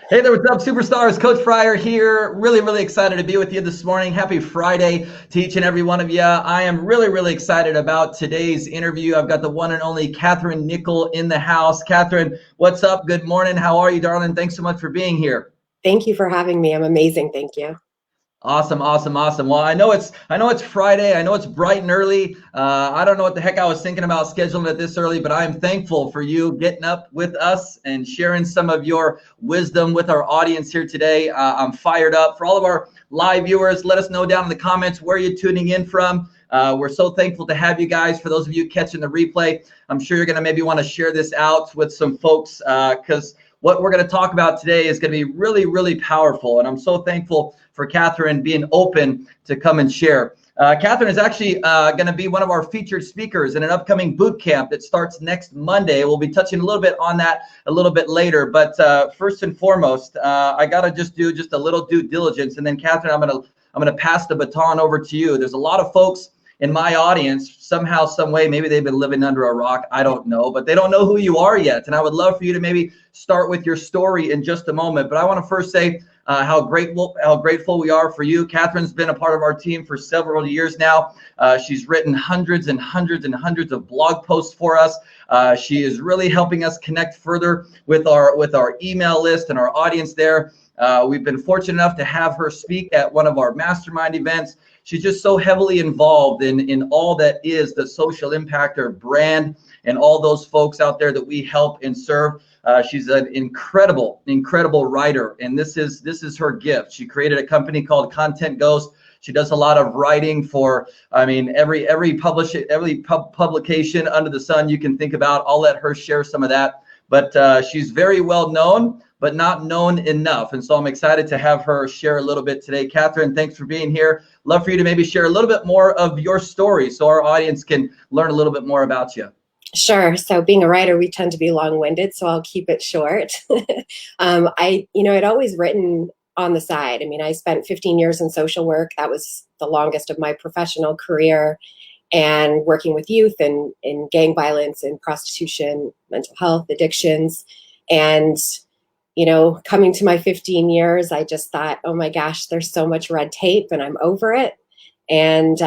Hey there, what's up, superstars? Coach Fryer here. Really excited to be with you this morning. Happy Friday to each and every one of you. I am really excited about today's interview. I've got the one and only Catherine Nickel in the house. Catherine, what's up? Good morning. How are you, darling? Thanks so much for being here. Thank you for having me. I'm amazing. Thank you. Awesome. Well, I know it's Friday. I know it's bright and early. I don't know what the heck I was thinking about scheduling it this early, but I am thankful for you getting up with us and sharing some of your wisdom with our audience here today. I'm fired up. For all of our live viewers, let us know down in the comments where you're tuning in from. We're so thankful to have you guys. For those of you catching the replay, I'm sure you're going to maybe want to share this out with some folks because what we're going to talk about today is going to be really powerful. And I'm so thankful for Catherine being open to come and share. Catherine is actually going to be one of our featured speakers in an upcoming boot camp that starts next Monday. We'll be touching a little bit on that a little bit later. But first and foremost, I got to do a little due diligence. And then Catherine, I'm going to pass the baton over to you. There's a lot of folks in my audience, somehow, some way, maybe they've been living under a rock, I don't know, but they don't know who you are yet. And I would love for you to maybe start with your story in just a moment. But I want to first say how grateful we are for you. Catherine's been a part of our team for several years now. She's written hundreds and hundreds of blog posts for us. She is really helping us connect further with our email list and our audience there. We've been fortunate enough to have her speak at one of our mastermind events. She's just so heavily involved in all that is the social impactor brand and all those folks out there that we help and serve. She's an incredible writer, and this is her gift. She created a company called Content Ghost. She does a lot of writing for, every publication under the sun you can think about. I'll let her share some of that. But she's very well known, but not known enough. And so I'm excited to have her share a little bit today. Catherine, thanks for being here. Love for you to maybe share a little bit more of your story so our audience can learn a little bit more about you. Sure. So being a writer, we tend to be long-winded, so I'll keep it short. I'd always written on the side. I spent 15 years in social work. That was the longest of my professional career, and working with youth and in gang violence and prostitution, mental health, addictions. And, coming to my 15 years, I just thought, oh my gosh, there's so much red tape and I'm over it. And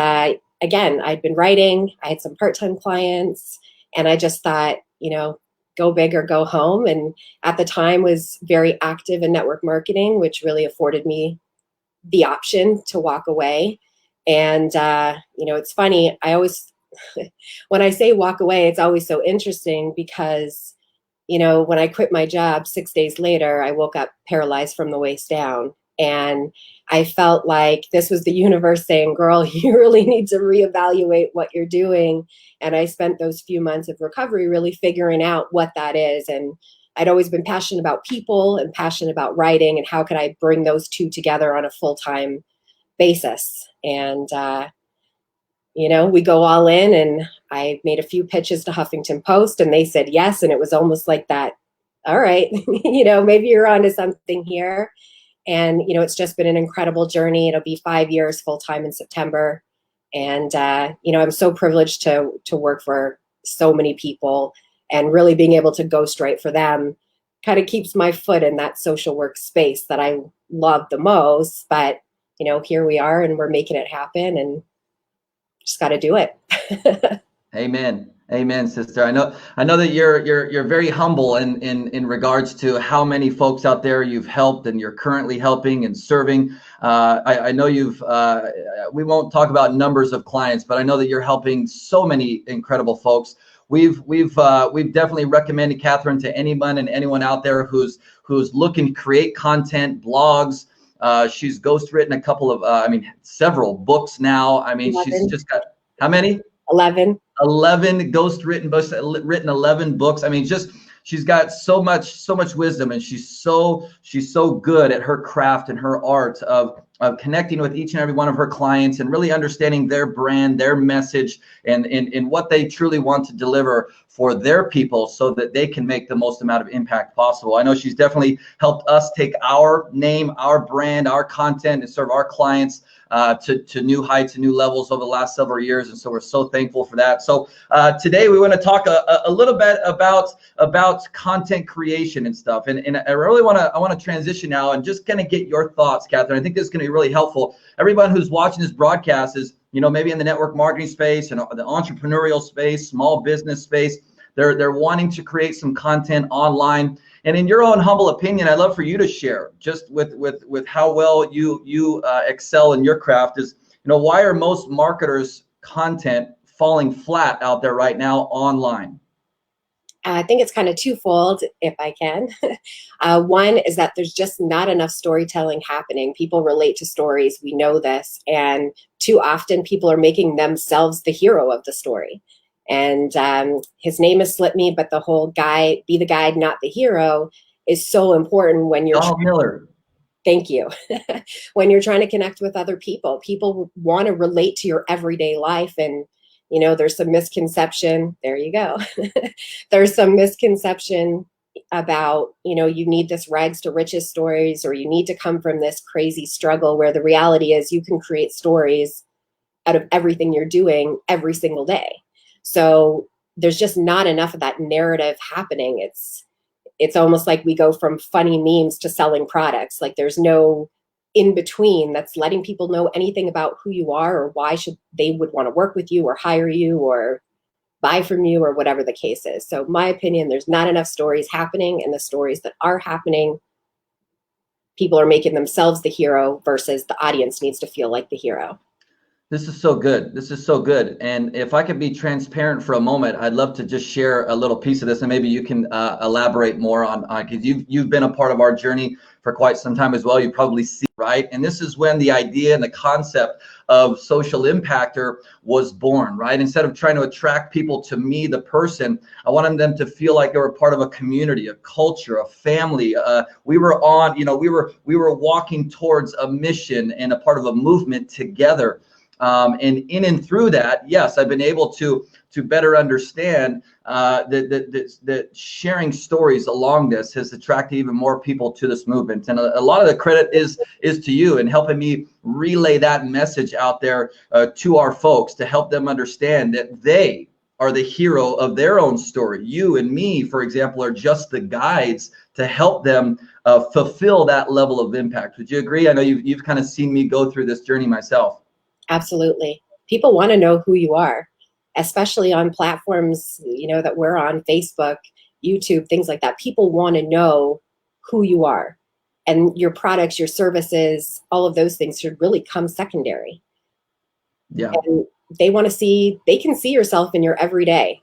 again, I'd been writing, I had some part-time clients, and I just thought, go big or go home. And at the time was very active in network marketing, which really afforded me the option to walk away. And, it's funny, I always, when I say walk away, it's always so interesting because, when I quit my job 6 days later, I woke up paralyzed from the waist down. And I felt like this was the universe saying, girl, you really need to reevaluate what you're doing. And I spent those few months of recovery really figuring out what that is. And I'd always been passionate about people and passionate about writing, and how could I bring those two together on a full-time basis. And, we go all in, and I made a few pitches to Huffington Post, and they said yes. And it was almost like that, all right, maybe you're onto something here. And, it's just been an incredible journey. It'll be 5 years full-time in September. And, I'm so privileged to work for so many people, and really being able to go straight for them kind of keeps my foot in that social work space that I love the most. But, here we are, and we're making it happen, and just got to do it. Amen, sister. I know that you're very humble in regards to how many folks out there you've helped and you're currently helping and serving. I know we won't talk about numbers of clients, but I know that you're helping so many incredible folks. We've definitely recommended Catherine to anyone and anyone out there who's looking to create content, blogs. She's ghostwritten a couple of, several books now. 11. She's just got, how many? 11. 11 ghostwritten books, written 11 books. She's got so much wisdom, and she's so good at her craft and her art of connecting with each and every one of her clients and really understanding their brand, their message, and what they truly want to deliver for their people so that they can make the most amount of impact possible. I know she's definitely helped us take our name, our brand, our content, and serve our clients to new heights and new levels over the last several years. And so we're so thankful for that. So today we want to talk a little bit about content creation and stuff. And I really want to transition now and just kind of get your thoughts, Catherine. I think this is going to be really helpful. Everyone who's watching this broadcast is, maybe in the network marketing space and the entrepreneurial space, small business space. They're wanting to create some content online. And in your own humble opinion, I'd love for you to share just with how well you excel in your craft is, why are most marketers' content falling flat out there right now online? I think it's kind of twofold, if I can. One is that there's just not enough storytelling happening. People relate to stories. We know this. And too often people are making themselves the hero of the story. And his name has slipped me, but the whole guy, be the guide, not the hero, is so important when you're Donald Miller. Thank you. When you're trying to connect with other people, people want to relate to your everyday life. And, there's some misconception. There you go. There's some misconception about, you need this rags to riches stories, or you need to come from this crazy struggle, where the reality is you can create stories out of everything you're doing every single day. So there's just not enough of that narrative happening. It's almost like we go from funny memes to selling products. Like there's no in between that's letting people know anything about who you are, or why they would want to work with you or hire you or buy from you, or whatever the case is. So my opinion, there's not enough stories happening, and the stories that are happening, people are making themselves the hero versus the audience needs to feel like the hero. This is so good. This is so good. And if I could be transparent for a moment, I'd love to just share a little piece of this, and maybe you can elaborate more on because you've been a part of our journey for quite some time as well. You probably see, right? And this is when the idea and the concept of social impactor was born, right? Instead of trying to attract people to me, the person, I wanted them to feel like they were part of a community, a culture, a family. We were on, we were walking towards a mission and a part of a movement together. And in and through that, yes, I've been able to better understand that sharing stories along this has attracted even more people to this movement. And a lot of the credit is to you in helping me relay that message out there to our folks, to help them understand that they are the hero of their own story. You and me, for example, are just the guides to help them fulfill that level of impact. Would you agree? I know you've kind of seen me go through this journey myself. Absolutely. People want to know who you are, especially on platforms, that we're on, Facebook, YouTube, things like that. People want to know who you are, and your products, your services, all of those things should really come secondary. Yeah. And they can see yourself in your everyday,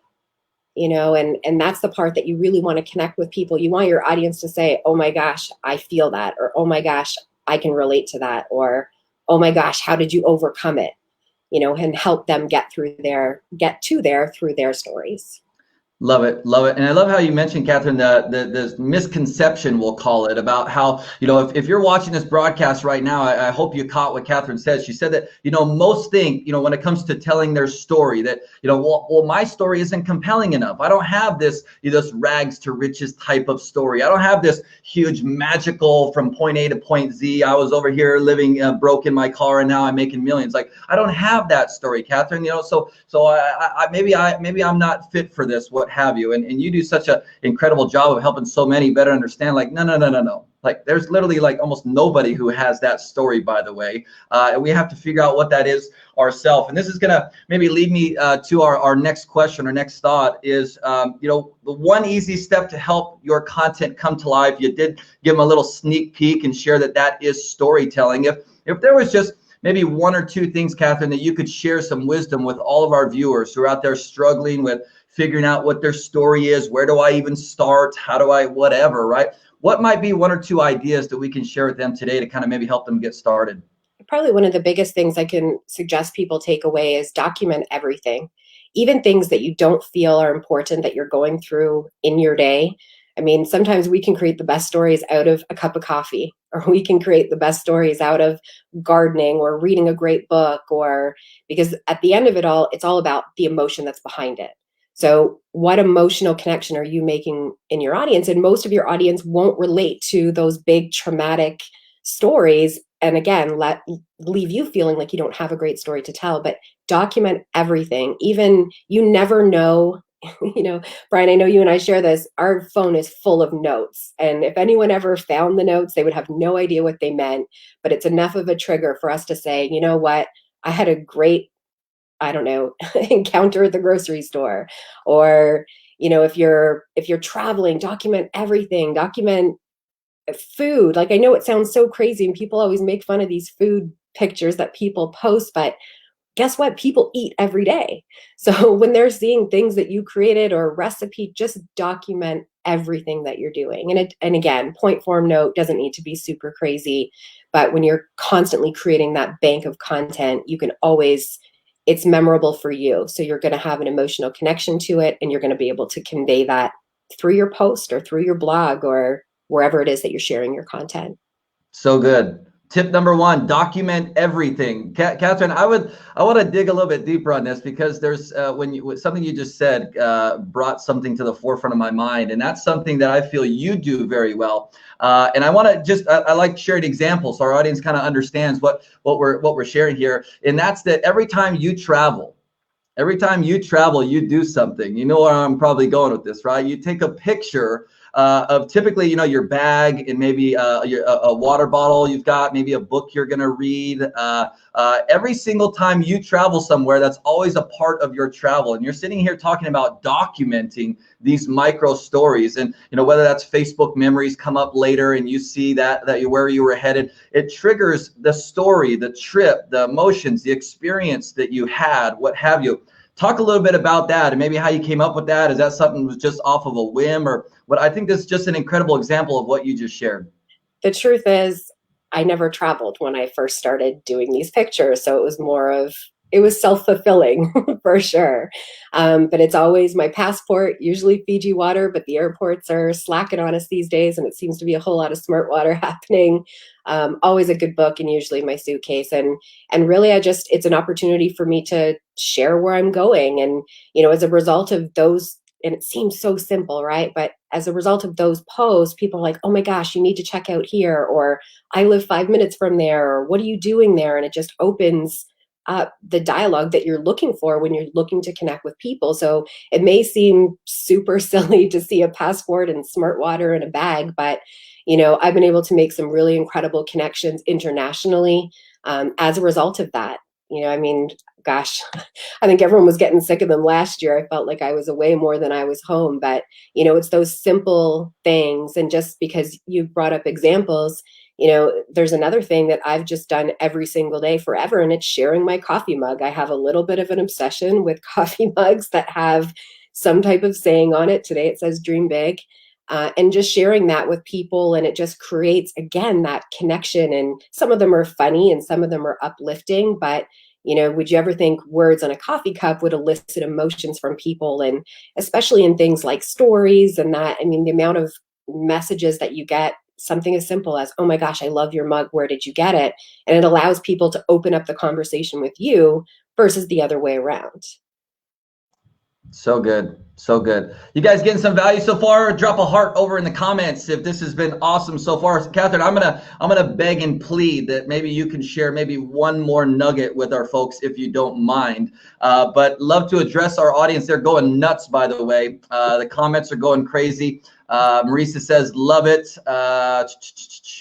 and that's the part that you really want to connect with people. You want your audience to say, oh my gosh, I feel that, or oh my gosh, I can relate to that, or oh my gosh, how did you overcome it? And help them get to there through their stories. Love it. Love it. And I love how you mentioned, Catherine, the misconception, we'll call it, about how, if you're watching this broadcast right now, I hope you caught what Catherine said. She said that, most think, when it comes to telling their story that, well, my story isn't compelling enough. I don't have this rags to riches type of story. I don't have this huge magical from point A to point Z. I was over here living broke in my car and now I'm making millions. Like, I don't have that story, Catherine, so maybe I'm not fit for this. What have you, and you do such an incredible job of helping so many better understand, like, no, like there's literally like almost nobody who has that story, by the way, and we have to figure out what that is ourselves. And this is gonna maybe lead me to our next question or next thought is, the one easy step to help your content come to life. You did give them a little sneak peek and share that is storytelling. If there was just maybe one or two things, Catherine, that you could share some wisdom with all of our viewers who are out there struggling with figuring out what their story is, where do I even start, how do I, whatever, right? What might be one or two ideas that we can share with them today to kind of maybe help them get started? Probably one of the biggest things I can suggest people take away is document everything, even things that you don't feel are important that you're going through in your day. I mean, sometimes we can create the best stories out of a cup of coffee, or we can create the best stories out of gardening or reading a great book, or because at the end of it all, it's all about the emotion that's behind it. So what emotional connection are you making in your audience? And most of your audience won't relate to those big traumatic stories and again, leave you feeling like you don't have a great story to tell, but document everything. Even you never know, Brian, I know you and I share this. Our phone is full of notes. And if anyone ever found the notes, they would have no idea what they meant. But it's enough of a trigger for us to say, you know what? I had a great, I don't know, encounter at the grocery store. Or, if you're traveling, document everything, document food. Like, I know it sounds so crazy and people always make fun of these food pictures that people post, but guess what? People eat every day. So when they're seeing things that you created or a recipe, just document everything that you're doing. And again, point form note doesn't need to be super crazy, but when you're constantly creating that bank of content, you can always, it's memorable for you. So you're going to have an emotional connection to it, and you're going to be able to convey that through your post or through your blog or wherever it is that you're sharing your content. So good. Tip number one, document everything. Catherine, I want to dig a little bit deeper on this, because there's something you just said brought something to the forefront of my mind, and that's something that I feel you do very well. And I want to just I like sharing examples so our audience kind of understands what we're sharing here, and that's that every time you travel, you do something. You know where I'm probably going with this, right? You take a picture of typically, your bag, and maybe a water bottle you've got, maybe a book you're going to read. Every single time you travel somewhere, that's always a part of your travel. And you're sitting here talking about documenting these micro stories. And, whether that's Facebook memories come up later and you see that where you were headed, it triggers the story, the trip, the emotions, the experience that you had, what have you. Talk a little bit about that and maybe how you came up with that. Is that something that was just off of a whim, or what? I think this is just an incredible example of what you just shared. The truth is, I never traveled when I first started doing these pictures. So it was self-fulfilling for sure. But it's always my passport, usually Fiji water, but the airports are slacking on us these days, and it seems to be a whole lot of smart water happening. Always a good book, and usually my suitcase. And really, it's an opportunity for me to share where I'm going. And, as a result of those, and it seems so simple, right? But as a result of those posts, people are like, oh my gosh, you need to check out here, or I live 5 minutes from there, or what are you doing there? And it just opens up the dialogue that you're looking for when you're looking to connect with people. So it may seem super silly to see a passport and smart water in a bag, but I've been able to make some really incredible connections internationally as a result of that. Gosh, I think everyone was getting sick of them last year. I felt like I was away more than I was home, but it's those simple things. And just because you brought up examples, there's another thing that I've just done every single day forever, and it's sharing my coffee mug. I have a little bit of an obsession with coffee mugs that have some type of saying on it. Today it says dream big. And just sharing that with people, and it just creates, again, that connection. And some of them are funny and some of them are uplifting, but would you ever think words on a coffee cup would elicit emotions from people? And especially in things like stories and that, the amount of messages that you get, something as simple as, oh my gosh, I love your mug, where did you get it? And it allows people to open up the conversation with you versus the other way around. So good. So good. You guys getting some value so far? Drop a heart over in the comments if this has been awesome so far. Catherine, I'm gonna beg and plead that maybe you can share maybe one more nugget with our folks if you don't mind. But love to address our audience. They're going nuts, by the way. The comments are going crazy. Marisa says, love it.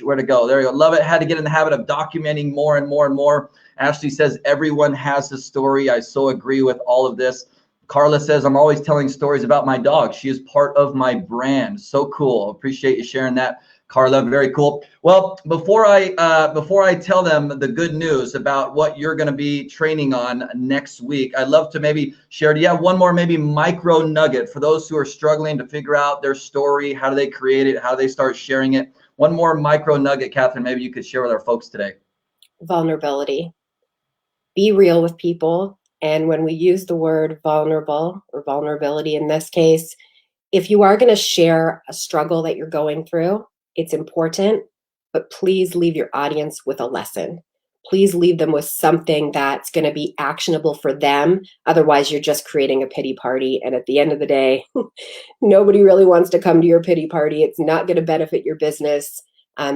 Where to go? There you go. Love it. Had to get in the habit of documenting more and more and more. Ashley says, everyone has a story. I so agree with all of this. Carla says, I'm always telling stories about my dog. She is part of my brand. So cool. Appreciate you sharing that, Carla. Very cool. Well, before I tell them the good news about what you're going to be training on next week, I'd love to maybe share, do you have one more maybe micro nugget for those who are struggling to figure out their story? How do they create it? How do they start sharing it? One more micro nugget, Catherine, maybe you could share with our folks today. Vulnerability. Be real with people. And when we use the word vulnerable, or vulnerability in this case, if you are going to share a struggle that you're going through, it's important, but please leave your audience with a lesson. Please leave them with something that's going to be actionable for them. Otherwise, you're just creating a pity party. And at the end of the day, nobody really wants to come to your pity party. It's not going to benefit your business.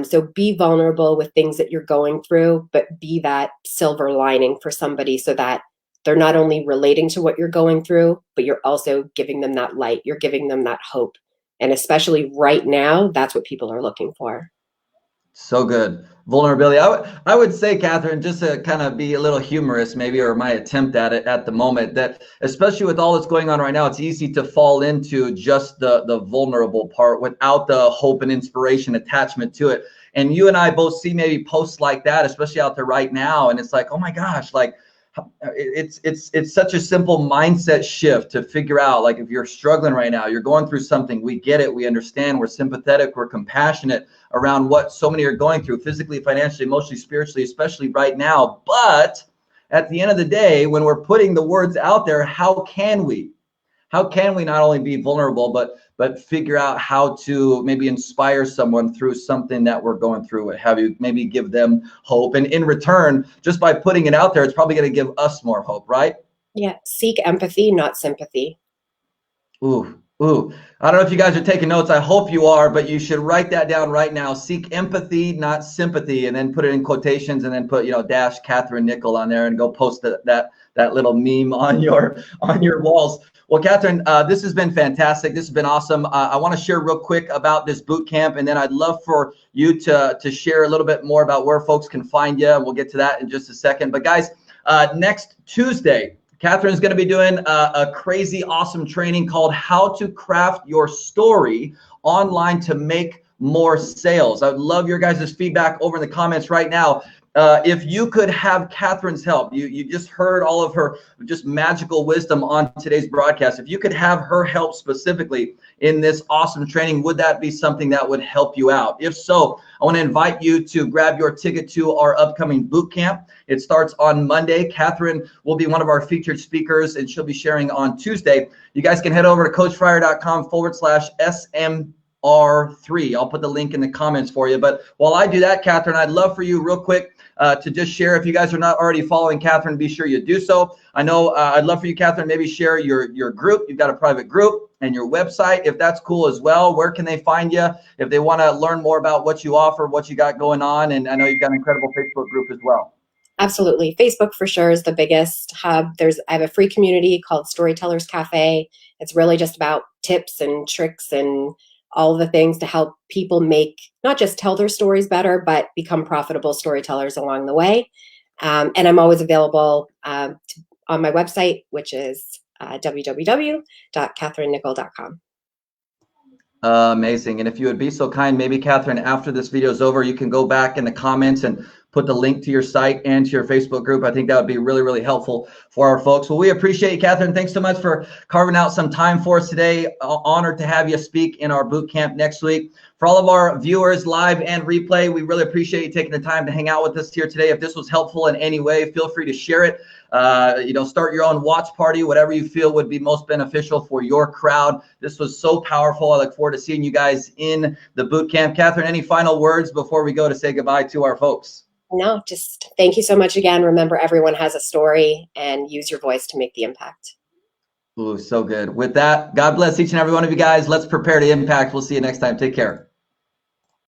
So be vulnerable with things that you're going through, but be that silver lining for somebody so that they're not only relating to what you're going through, but you're also giving them that light. You're giving them that hope. And especially right now, that's what people are looking for. So good. Vulnerability. I would say, Catherine, just to kind of be a little humorous, maybe, or my attempt at it at the moment, that especially with all that's going on right now, it's easy to fall into just the vulnerable part without the hope and inspiration attachment to it. And you and I both see maybe posts like that, especially out there right now. And it's like, oh my gosh, like it's such a simple mindset shift to figure out, like, if you're struggling right now, you're going through something, we get it, we understand, we're sympathetic, we're compassionate around what so many are going through physically, financially, emotionally, spiritually, especially right now. But at the end of the day, when we're putting the words out there, how can we not only be vulnerable, but figure out how to maybe inspire someone through something that we're going through, have you maybe give them hope, and in return, just by putting it out there, it's probably going to give us more hope, right? Yeah. Seek empathy, not sympathy. Ooh. I don't know if you guys are taking notes. I hope you are, but you should write that down right now. Seek empathy, not sympathy, and then put it in quotations, and then put, dash Catherine Nickel on there, and go post that little meme on your walls. Well, Catherine, this has been fantastic. This has been awesome. I want to share real quick about this boot camp, and then I'd love for you to share a little bit more about where folks can find you. We'll get to that in just a second. But guys, next Tuesday, Catherine's going to be doing a crazy awesome training called How to Craft Your Story Online to Make More Sales. I would love your guys' feedback over in the comments right now. If you could have Catherine's help, you just heard all of her just magical wisdom on today's broadcast. If you could have her help specifically in this awesome training, would that be something that would help you out? If so, I want to invite you to grab your ticket to our upcoming boot camp. It starts on Monday. Catherine will be one of our featured speakers, and she'll be sharing on Tuesday. You guys can head over to coachfryer.com/SM R3. I'll put the link in the comments for you. But while I do that, Catherine, I'd love for you real quick to just share. If you guys are not already following Catherine, be sure you do so. I know I'd love for you, Catherine, maybe share your group. You've got a private group, and your website, if that's cool as well. Where can they find you if they want to learn more about what you offer, what you got going on? And I know you've got an incredible Facebook group as well. Absolutely. Facebook for sure is the biggest hub. I have a free community called Storytellers Cafe. It's really just about tips and tricks and all the things to help people not just tell their stories better, but become profitable storytellers along the way. And I'm always available on my website, which is www.catherinenickel.com. Amazing. And if you would be so kind, maybe, Catherine, after this video is over, you can go back in the comments and put the link to your site and to your Facebook group. I think that would be really, really helpful for our folks. Well, we appreciate you, Catherine. Thanks so much for carving out some time for us today. Honored to have you speak in our boot camp next week. For all of our viewers live and replay, we really appreciate you taking the time to hang out with us here today. If this was helpful in any way, feel free to share it. Start your own watch party, whatever you feel would be most beneficial for your crowd. This was so powerful. I look forward to seeing you guys in the boot camp. Catherine, any final words before we go to say goodbye to our folks? No, just thank you so much again. Remember, everyone has a story, and use your voice to make the impact. Ooh, so good. With that, God bless each and every one of you guys. Let's prepare to impact. We'll see you next time. Take care.